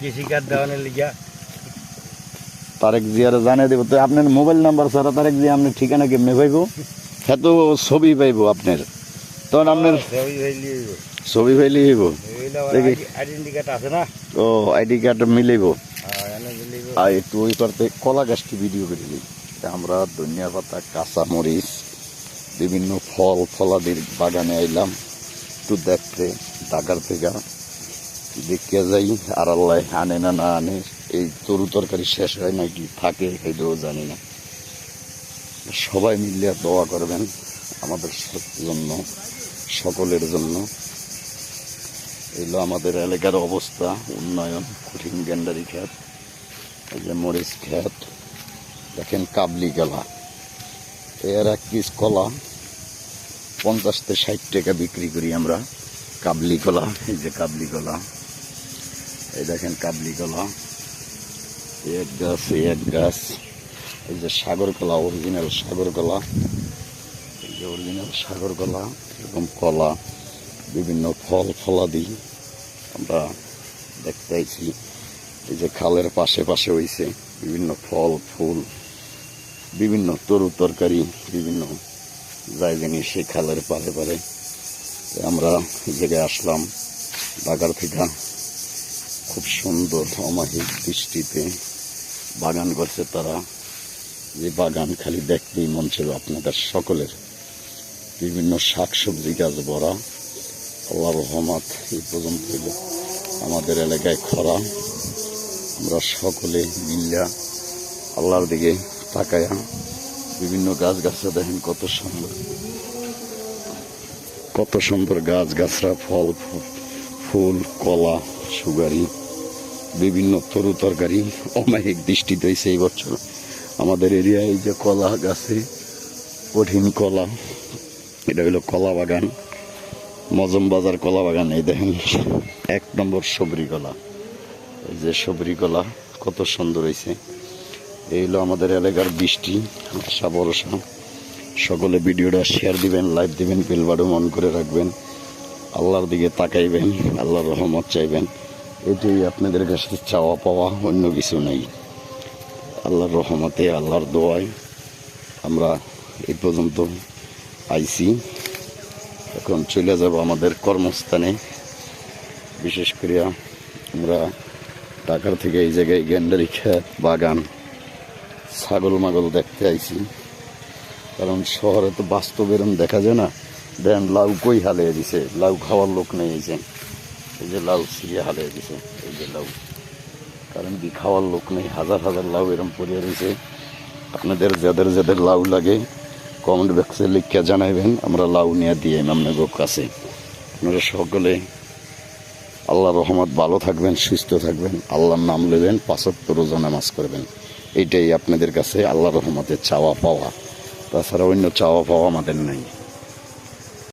কৃষিকাজ দেওয়ানের লিগা তারেক জিয়ার জানিয়ে দেবো। তো আপনার মোবাইল নাম্বার ছাড়া তারেক জিয়া আপনার ঠিকানা কেমনে পাইবো? হ্যাঁ তো ছবি পাইবো আপনার, তখন আপনার ছবি পাইলে হইব। আইডেন্টি কার্ড আছে না? ও আইডি কার্ড মিলাইব। আর একটু ওই পারতে কলা গাছটি ভিডিও করে দিই। আমরা ধনিয়া পাতা, কাঁচা মরিচ, বিভিন্ন ফল ফলাদির বাগানে আইলাম একটু দেখতে। ঢাকার থেকে দেখিয়া যাই আর আল্লাহ আনে না না আনে। এই তরু তরকারি শেষ হয় নাকি থাকে সেটাও জানি না। সবাই মিলে দোয়া করবেন আমাদের জন্য, সকলের জন্য। এগুলো আমাদের এলাকার অবস্থা, উন্নয়ন, কঠিন গেন্ডারি ক্ষেত, এই যে মরিচ ক্ষেত, দেখেন কাবলি কলা। এর এক পিস কলা 50 থেকে 60 টাকা বিক্রি করি আমরা। কাবলি কলা, এই যে কাবলি কলা, এই দেখেন কাবলি কলা, এক গাছ এক গাছ। এই যে সাগর কলা, অরিজিনাল সাগর কলা, এই যে অরিজিনাল সাগর কলা। এরকম কলা, বিভিন্ন ফল ফলাদি আমরা দেখতে আইছি। এই যে খালের পাশে পাশে হয়েছে বিভিন্ন ফল ফুল, বিভিন্ন তরু তরকারি, বিভিন্ন যাই জিনিস সেই খালের পারে পারে। আমরা এই জায়গায় আসলাম ঢাকার থেকে। খুব সুন্দর অমায়িক দৃষ্টিতে বাগান করছে তারা। যে বাগান খালি দেখতেই মন ছিল আপনাদের সকলের। বিভিন্ন শাকসবজি গাছ ভরা। আল্লাহর রহমত এই পর্যন্ত হইল। আমাদের এলাকায় খরা, আমরা সকলে মিল্লা আল্লাহর দিকে তাকায়া বিভিন্ন গাছ গাছরা দেখেন কত সুন্দর, কত সুন্দর গাছ গাছরা, ফল ফুল, কলা, সুগারি, বিভিন্ন তরু তরকারি। অমায়িক দৃষ্টিতে হয়েছে এই বছর আমাদের এরিয়ায়। এই যে কলা গাছে, কঠিন কলা, এটা হলো কলা বাগান, মজম বাজার কলা বাগান। এই দেখেন 1 নম্বর সবরি কলা, এই যে সবরি কলা কত সুন্দর হয়েছে। এই হলো আমাদের এলাকার বৃষ্টি, আশা ভরসা। সকলে ভিডিওটা শেয়ার দিবেন, লাইক দিবেন, বেল বাটন অন করে রাখবেন, আল্লাহর দিকে তাকাইবেন, আল্লাহর রহমত চাইবেন। এটাই আপনাদের কাছে চাওয়া পাওয়া, অন্য কিছু নেই। আল্লাহর রহমতে, আল্লাহর দোয়ায় আমরা এই পর্যন্ত আইছি। এখন চলে যাব আমাদের কর্মস্থানে। বিশেষ করে আমরা ঢাকার থেকে এই জায়গায় গেন্ডারি ক্ষেত, বাগান, ছাগল মাগল দেখতে আইছি। কারণ শহরে তো বাস্তব এরম দেখা যায় না। দেন লাউ কই হালিয়ে দিছে, লাউ খাওয়ার লোক নেই। এই যে লাউ ছিঁড়ে হালিয়ে দিছে, এই যে লাউ। কারণ কি খাওয়ার লোক নেই, হাজার হাজার লাউ এরম পড়িয়ে রয়েছে। আপনাদের যাদের যাদের লাউ লাগে কমেন্ট বক্সে লিখে জানাইবেন, আমরা লাউ নিয়ে দিয়ে আপনাদের কাছে। আপনারা সকলে আল্লাহর রহমত ভালো থাকবেন, সুস্থ থাকবেন, আল্লাহর নাম নেবেন, 5 ওয়াক্ত রোজা নামাজ করবেন। এইটাই আপনাদের কাছে আল্লাহর রহমতের চাওয়া পাওয়া। তাছাড়া অন্য চাওয়া পাওয়া আমাদের নাই।